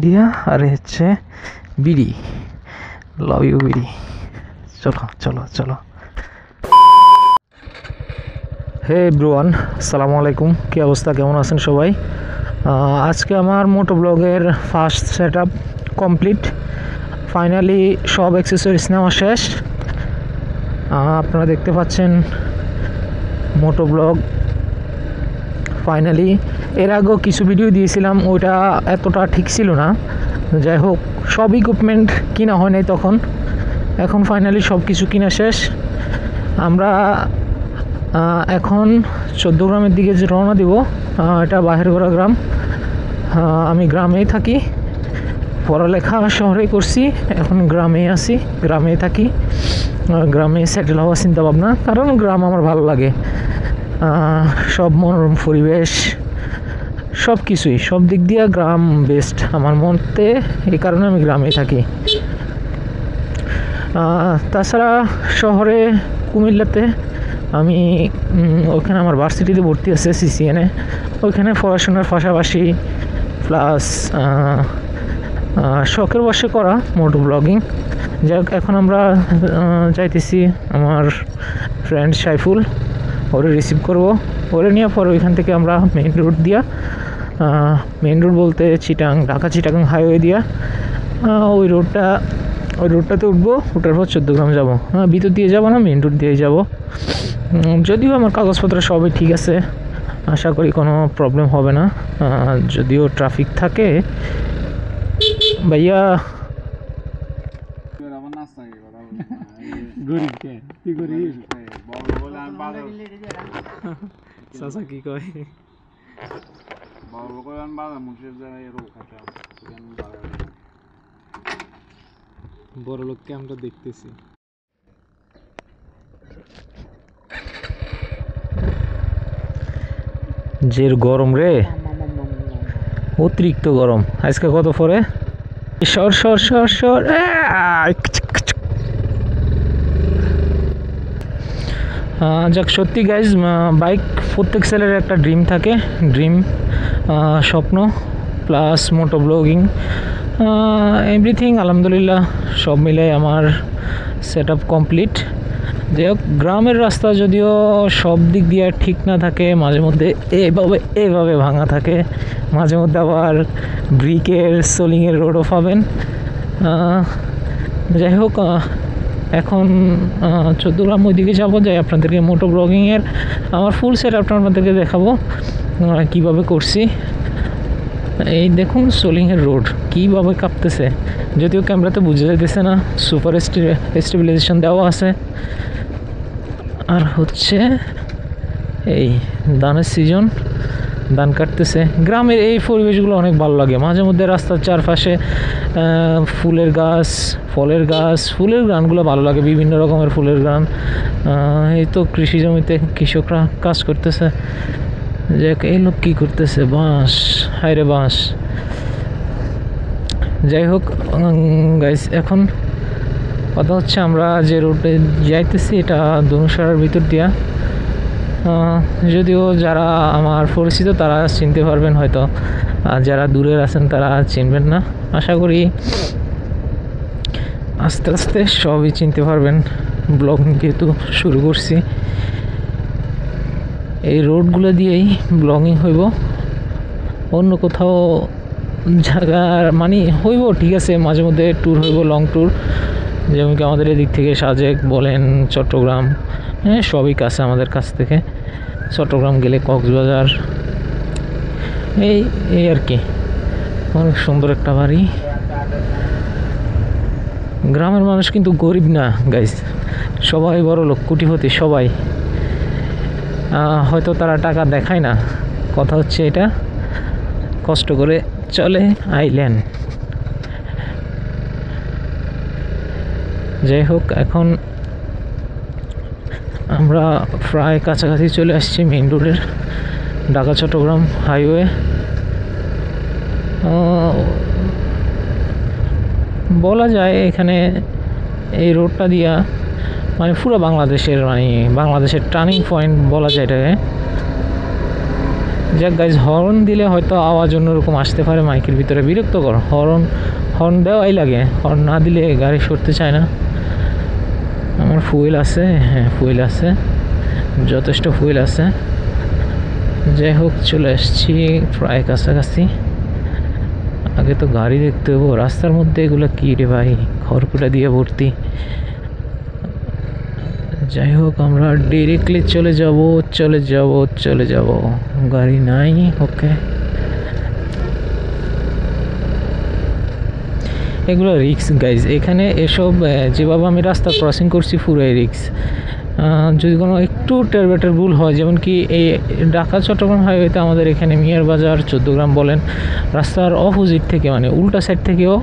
দিয়া আর হচ্ছে বিড়ি। লাভ ইউ বিড়ি। চলো চলো চলো। হে এভরিওয়ান, আসসালামু আলাইকুম। কী অবস্থা, কেমন আছেন সবাই? আজকে আমার মোটো ব্লগের first set up complete. Finally সব অ্যাক্সেসরিজ নেওয়া শেষ। আপনারা দেখতে পাচ্ছেন মোটো ব্লগ ফাইনালি। এর আগেও কিছু ভিডিও দিয়েছিলাম, ওইটা এতটা ঠিক ছিল না। যাই হোক, সব ইকুইপমেন্ট কিনা হয় নাই তখন। এখন ফাইনালি সব কিছু কিনা শেষ। আমরা এখন 14 গ্রামের দিকে যে রওনা দিব। এটা বাহিরগড়া গ্রাম। আমি গ্রামেই থাকি, পড়ালেখা শহরে করছি, এখন গ্রামেই আছি, গ্রামেই থাকি। গ্রামে সেটেল হওয়ার চিন্তা ভাবনা, কারণ গ্রাম আমার ভালো লাগে। সব মনোরম পরিবেশ, সব কিছুই, সব দিক দিয়ে গ্রাম বেস্ট আমার মতে। এই কারণে আমি গ্রামেই থাকি। তাছাড়া শহরে কুমিল্লাতে আমি ওখানে আমার ভার্সিটিতে ভর্তি আছে সিসিএনে। ওইখানে পড়াশোনার পাশাপাশি প্লাস শখের বসে করা মোটো ব্লগিং। যাই হোক, এখন আমরা যাইতেছি আমার ফ্রেন্ড সাইফুল, ওরে রিসিভ করব। ওরে নিয়ে পরে ওইখান থেকে আমরা মেইন রোড দিয়া, মেইন রোড বলতে ঢাকা চিটাগাং হাইওয়ে দিয়া ওই রোডটাতে উঠবো। ওটার পর 14 গ্রাম যাবো। ভিতর দিয়ে যাবো না, মেইন রোড দিয়ে যাব। যদিও আমার কাগজপত্র সবই ঠিক আছে, আশা করি কোনো প্রবলেম হবে না। যদিও ট্রাফিক থাকে। ভাইয়া চাচা কি কয়? বড় লোককে আমরা দেখতেছি। যে গরম রে, অতিরিক্ত গরম। আজকে কত পরে সর সর সর সর। যাক, সত্যি গাইজ, বাইক প্রত্যেক ছেলের একটা ড্রিম থাকে, স্বপ্ন। প্লাস মোটো ব্লগিং, এভরিথিং আলহামদুলিল্লাহ সব মিলে আমার সেট আপ কমপ্লিট। যাই হোক, গ্রামের রাস্তা যদিও সব দিক দিয়ে ঠিক না থাকে, মাঝে মধ্যে এভাবে ভাঙা থাকে, মাঝে মধ্যে আবার ব্রিকের সোলিংয়ের রোডও পাবেন। যাই হোক, এখন 14 গ্রাম ওই দিকে যাবো, যাই আপনাদেরকে মোটো ব্লগিংয়ের আমার ফুল সেট আপটা আপনাদেরকে দেখাবো কীভাবে করছি। এই দেখুন সোলিংয়ের রোড কীভাবে কাঁপতেছে, যদিও ক্যামেরাতে বোঝা যাইতেছে না। সুপার স্টেবিলাইজেশন দেওয়া আছে। আর হচ্ছে এই ধানের সিজন, ধান কাটতেছে। গ্রামের এই পরিবেশগুলো অনেক ভালো লাগে। মাঝে মধ্যে রাস্তার চারপাশে ফুলের গাছ, ফলের গাছ, ফুলের গানগুলো ভালো লাগে, বিভিন্ন রকমের ফুলের গান। এই তো কৃষি জমিতে কৃষকরা কাজ করতেছে। যে এই লোক কী করতেছে? বাঁশ, হায়রে বাঁশ। যাই হোক গাইস, এখন কথা হচ্ছে আমরা যে রোডে যাইতেছি এটা ধনুষাড়ার ভিতর দিয়া। যদিও যারা আমার পরিচিত তারা চিনতে পারবেন হয়তো, আর যারা দূরের আছেন তারা চিনবেন না। আশা করি আস্তে আস্তে সবই চিনতে পারবেন, ব্লগিং যেহেতু শুরু করছি। এই রোডগুলো দিয়েই ব্লগিং হইব, অন্য কোথাও জায়গার মানে হইব ঠিক আছে। মাঝে মধ্যে ট্যুর হইব, লং ট্যুর, যেমন কি আমাদের এদিক থেকে সাজেক বলেন, চট্টগ্রাম, হ্যাঁ সবই কাছে আমাদের কাছ থেকে। চট্টগ্রাম গেলে কক্সবাজার, এই আর কি। অনেক সুন্দর একটা বাড়ি। গ্রামের মানুষ কিন্তু গরিব না গাইস, সবাই বড় লোক, কোটিপতি সবাই। হয়তো তারা টাকা দেখায় না, কথা হচ্ছে এটা কষ্ট করে চলে আইল্যান্ড। যাই হোক, এখন আমরা প্রায় কাছাকাছি চলে আসছি মেইন রোডের, ঢাকা চট্টগ্রাম হাইওয়ে। বলা যায় এখানে এই রোডটা দিয়া মানে পুরো বাংলাদেশের টার্নিং পয়েন্ট বলা যায় এটাকে। যাক গাইজ, হর্ন দিলে হয়তো আওয়াজ অন্যরকম আসতে পারে মাইকের ভিতরে, বিরক্তকর। হর্ন দেওয়াই লাগে, হর্ন না দিলে গাড়ি সরতে চায় না। আমার ফুয়েল আছে, হ্যাঁ ফুয়েল আছে, যথেষ্ট ফুয়েল আছে। যাই হোক, চলে এসছি প্রায় কাছাকাছি। আগে তো গাড়ি দেখতে হবো। রাস্তার মধ্যে এগুলো কী রে ভাই, খড়কুটা দিয়ে ভর্তি। যাই হোক, আমরা ডিরেক্টলি চলে যাব। গাড়ি নাই, ওকে। এগুলো রিক্স গাইজ, এখানে এসব যেভাবে আমি রাস্তা ক্রসিং করছি পুরোই রিক্স। যদি কোনো একটু টেরবেটের ভুল হয়, যেমন কি এই ঢাকা চট্টগ্রাম হাইওয়েতে আমাদের এখানে মিয়ার বাজার 14 গ্রাম বলেন, রাস্তার অপোজিট থেকে মানে উল্টা সাইড থেকেও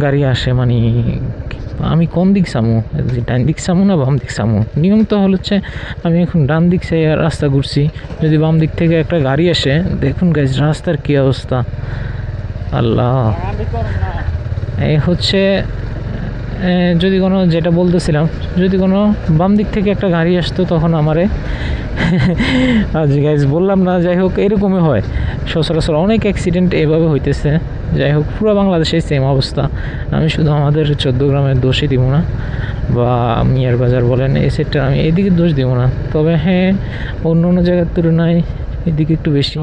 গাড়ি আসে। মানে আমি কোন দিক সামু, ডান দিক সামু না বাম দিক সামু? নিয়ম তো হচ্ছে আমি এখন ডান দিক সে রাস্তা ঘুরছি, যদি বাম দিক থেকে একটা গাড়ি আসে, দেখুন গাইজ রাস্তার কী অবস্থা। আল্লাহ, এই হচ্ছে যদি কোনো, যেটা বলতেছিলাম, যদি কোনো বাম দিক থেকে একটা গাড়ি আসতো তখন আমারে আজ গাইজ বললাম না। যাই হোক, এরকমই হয় সচরাচর, অনেক অ্যাক্সিডেন্ট এভাবে হইতেছে। যাই হোক, পুরো বাংলাদেশে সেম অবস্থা। আমি শুধু আমাদের 14 গ্রামের দোষই দিব না, বা মিয়ার বাজার বলেন এই সেটটা, আমি এদিকে দোষ দিব না। তবে হ্যাঁ, অন্য অন্য জায়গার তুলনায় এদিকে একটু বেশি।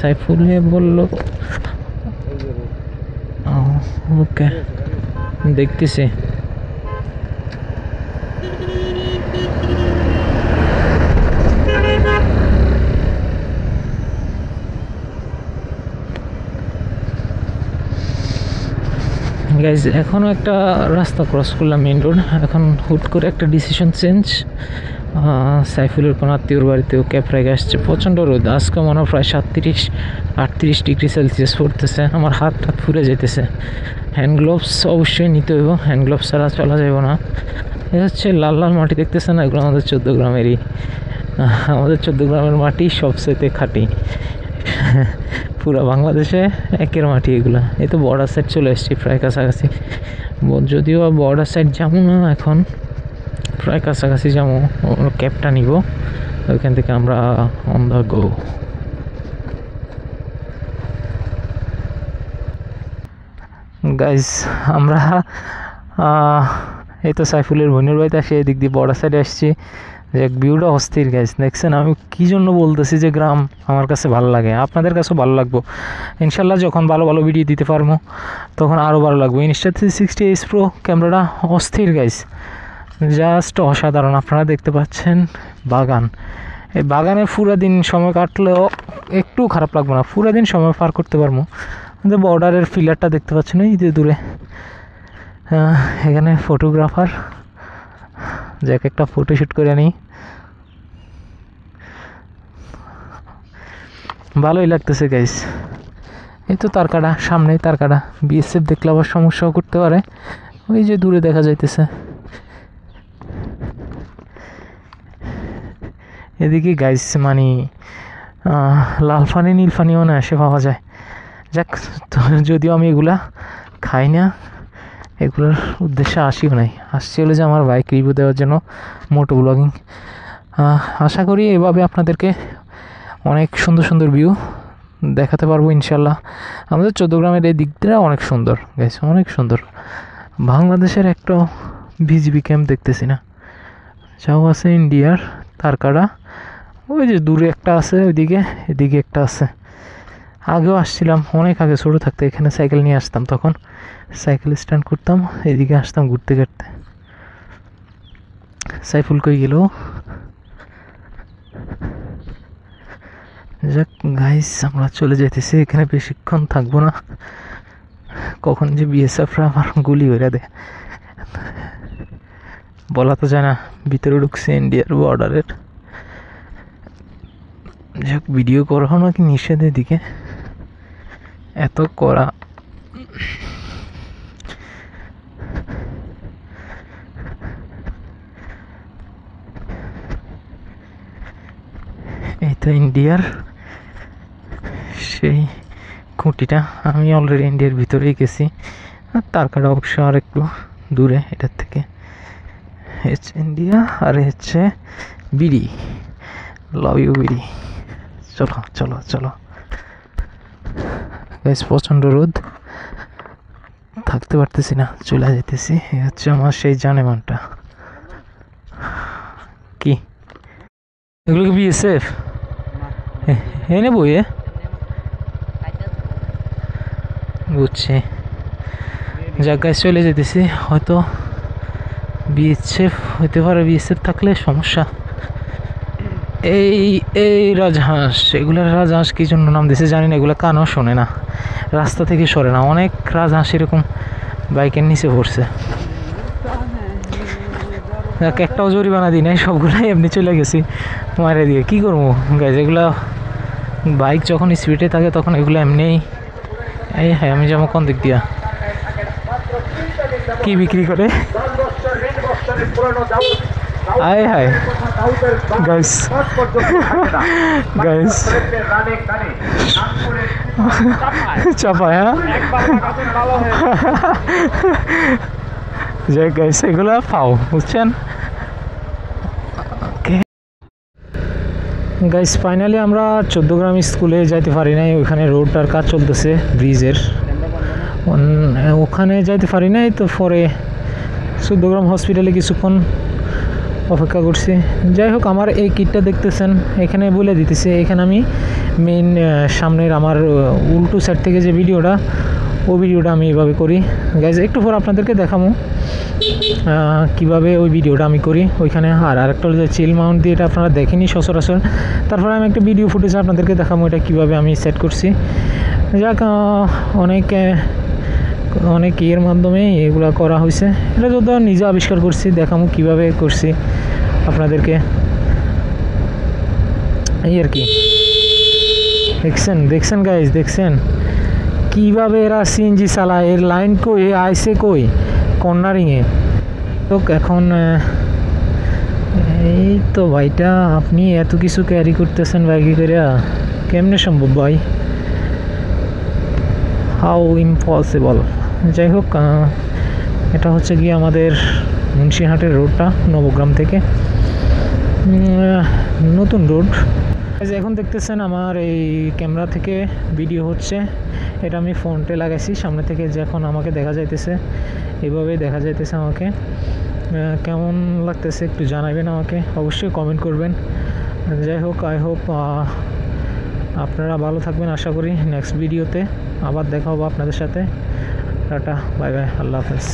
সাইফুল বললো ওকে, দেখতেছি। গাইজ, এখনও একটা রাস্তা ক্রস করলাম, মেন রোড। এখন হুট করে একটা ডিসিশন চেঞ্জ। সাইফুলের কোনো আত্মীয়র বাড়িতেও ক্যাব রেখে আসছে। প্রচণ্ড রোদ, আজকে মনে হয় প্রায় 37-38 ডিগ্রি সেলসিয়াস পড়তেছে। আমার হাত ফুরে যেতেছে। হ্যান্ড গ্লোভস অবশ্যই নিতে হইব, হ্যান্ড গ্লোভস ছাড়া চলা যাব না। এ হচ্ছে লাল লাল মাটি দেখতেছে না, এগুলো আমাদের 14 গ্রামেরই। আমাদের 14 গ্রামের মাটি সবচেয়ে খাঁটি। পুরো বাংলাদেশে একের মাটি এগুলো। এই তো বর্ডার সাইড চলে এসেছি, প্রায় কাছাকাছি। যদিও বর্ডার সাইড যাবো না এখন, প্রায় কাছাকাছি যাবো। ক্যাবটা নিব, ওইখান থেকে আমরা অন দ্য গো। গাইজ, আমরা এই তো সাইফুলের বোনের বাড়িতে আসি, এদিক দিয়ে বর্ডার সাইডে আসছি। যে ভিউটা অস্থির গাইজ, দেখছেন? আমি কী জন্য বলতেছি যে গ্রাম আমার কাছে ভালো লাগে, আপনাদের কাছেও ভালো লাগবো ইনশাল্লাহ। যখন ভালো ভালো ভিডিও দিতে পারবো তখন আরও ভালো লাগবে। Insta360 Pro ক্যামেরাটা অস্থির গাইজ, জাস্ট অসাধারণ। আপনারা দেখতে পাচ্ছেন বাগান, এই বাগানে পুরা দিন সময় কাটলেও একটু খারাপ লাগবে না, পুরা দিন সময় পার করতে পারবো। যে বর্ডারের ফিলারটা দেখতে পাচ্ছেন এই যে দূরে, এখানে ফটোগ্রাফার, যে একটা ফটোশ্যুট করে নিই। ভালোই লাগতেছে গাইস। এই তো তারকাটা, সামনেই তারকাটা। বিএসএফ দেখলে আবার সমস্যাও করতে পারে। ওই যে দূরে দেখা যাইতেছে। এদিকে গাইস মানে লাল ফানি নীল ফানিও না এসে পাওয়া যায়। যাক, যদিও আমি এগুলা খাই না, এগুলোর উদ্দেশ্যে আসিও নাই। আসছি হলো যে আমার বাইক রিভিউ দেওয়ার জন্য, মোটো ব্লগিং। আশা করি এভাবে আপনাদেরকে অনেক সুন্দর সুন্দর ভিউ দেখাতে পারবো ইনশাল্লাহ। আমাদের 14 গ্রামের এই দিকটা অনেক সুন্দর গাইস, অনেক সুন্দর। বাংলাদেশের একটা বিজিবি ক্যাম্প দেখতেছি না, যাও আছে ইন্ডিয়ার তারকাড়া। ওই যে দূরে একটা আছে, ওইদিকে এদিকে একটা আছে। আগেও আসছিলাম অনেক আগে, ছোটো থাকতে এখানে সাইকেল নিয়ে আসতাম, তখন সাইকেল স্ট্যান্ড করতাম, এদিকে আসতাম ঘুরতে ঘুরতে। সাইফুল কই গেল? যাক গাইস, আমরা চলে যাইতেছি, এখানে বেশিক্ষণ থাকবো না, কখন যে বিএসএফরা আবার গুলি হয়ে দেয় বলা তো যায় না। ভিতরে ঢুকছে ইন্ডিয়ার বর্ডারের। যাক, ভিডিও করা নাকি নিষেধ এদিকে, এত করা। এই তো ইন্ডিয়ার সেই খুঁটিটা। আমি অলরেডি ইন্ডিয়ার ভিতরেই গেছি, আর তারকাটা অবশ্য আর একটু দূরে এটার থেকে। হচ্ছে ইন্ডিয়া, আর হচ্ছে বিডি, লাভ ইউ বিডি। চলো চলো চলো গাইস, প্রচণ্ড রোদ, থাকতে পারতেছি না, চলে যেতেছি। এই হচ্ছে আমার সেই জানেমানটা। কি এগুলো কি বিএসএফ? এই নেবো বুঝছি। যাক গাইস, চলে যেতেছি। হয়তো বিএসএফ হইতে পারে, বিএসএফ থাকলে সমস্যা। এই এই রাজহাঁস, এগুলোর রাজহাঁস কি জন্য নাম দিয়েছে জানি না, এগুলো কানও শোনে না, রাস্তা থেকে সরে না। অনেক রাজহাঁস এরকম বাইকের নিচে পড়ছে। একটাও জরিমানা দিই নাই, সবগুলাই এমনি চলে গেছি মারে দিয়ে। কি করবো গাইজ, এগুলা বাইক যখন স্পিডে থাকে তখন এগুলো এমনিই। এই হ্যাঁ, আমি যাবো কোন দিক দিয়া? কি বিক্রি করে? আয় হায় গাইস, গাইস চাপায়, হ্যাঁ যে গাইস এগুলো পাও, বুঝছেন গাইস। ফাইনালি আমরা 14 গ্রাম স্কুলে যাইতে পারি নাই, ওইখানে রোডটার কাজ চলতেছে ব্রিজের, ওখানে যাইতে পারি নাই। তো পরে 14 গ্রাম হসপিটালে কিছুক্ষণ অপেক্ষা করছি। যাই হোক, আমার এই কিটটা দেখতেছেন এখানে বলে দিতেছে। এখানে আমি মেইন সামনের আমার উল্টো সাইড থেকে যে ভিডিওটা, ওই ভিডিওটা আমি এইভাবে করি গাইজ। একটু পর আপনাদেরকে দেখাবো কীভাবে ওই ভিডিওটা আমি করি ওইখানে। আর আরেকটা হলো যে চিল মাউন্ট দিয়ে, এটা আপনারা দেখেনি সচরাচর। তারপরে আমি একটা ভিডিও ফুটেজ আপনাদেরকে দেখাবো এটা কীভাবে আমি সেট করছি। যাক, অনেক ইয়ের মাধ্যমে এগুলো করা হয়েছে। এটা যত নিজে আবিষ্কার করছি, দেখাবো কীভাবে করছি আপনাদেরকে, এই আর কি। দেখছেন গাইজ, দেখছেন কীভাবে এরা সিএনজি চালায়। এর লাইন কই, আইসে কই কর্নারিংয়ে। তো এখন এই তো ভাইটা, আপনি এত কিছু ক্যারি করতেছেন বাইকে করে, কেমনে সম্ভব ভাই? How impossible. যাই হোক, এটা হচ্ছে কি আমাদের মুন্সিহাটের রোডটা, নবগ্রাম থেকে নতুন রোড। এখন দেখতেছেন আমার এই ক্যামেরা থেকে ভিডিও হচ্ছে, এটা আমি ফ্রন্টে লাগাইছি সামনে থেকে। যে এখন আমাকে দেখা যাইতেছে, এভাবেই দেখা যাইতেছে আমাকে। কেমন লাগতেছে একটু জানাবেন আমাকে, অবশ্যই কমেন্ট করবেন। যাই হোক, আই হোপ আপনারা ভালো থাকবেন। আশা করি নেক্সট ভিডিওতে আবার দেখা হবে আপনাদের সাথে। টাটা, বাই বাই, আল্লাহ হাফেজ।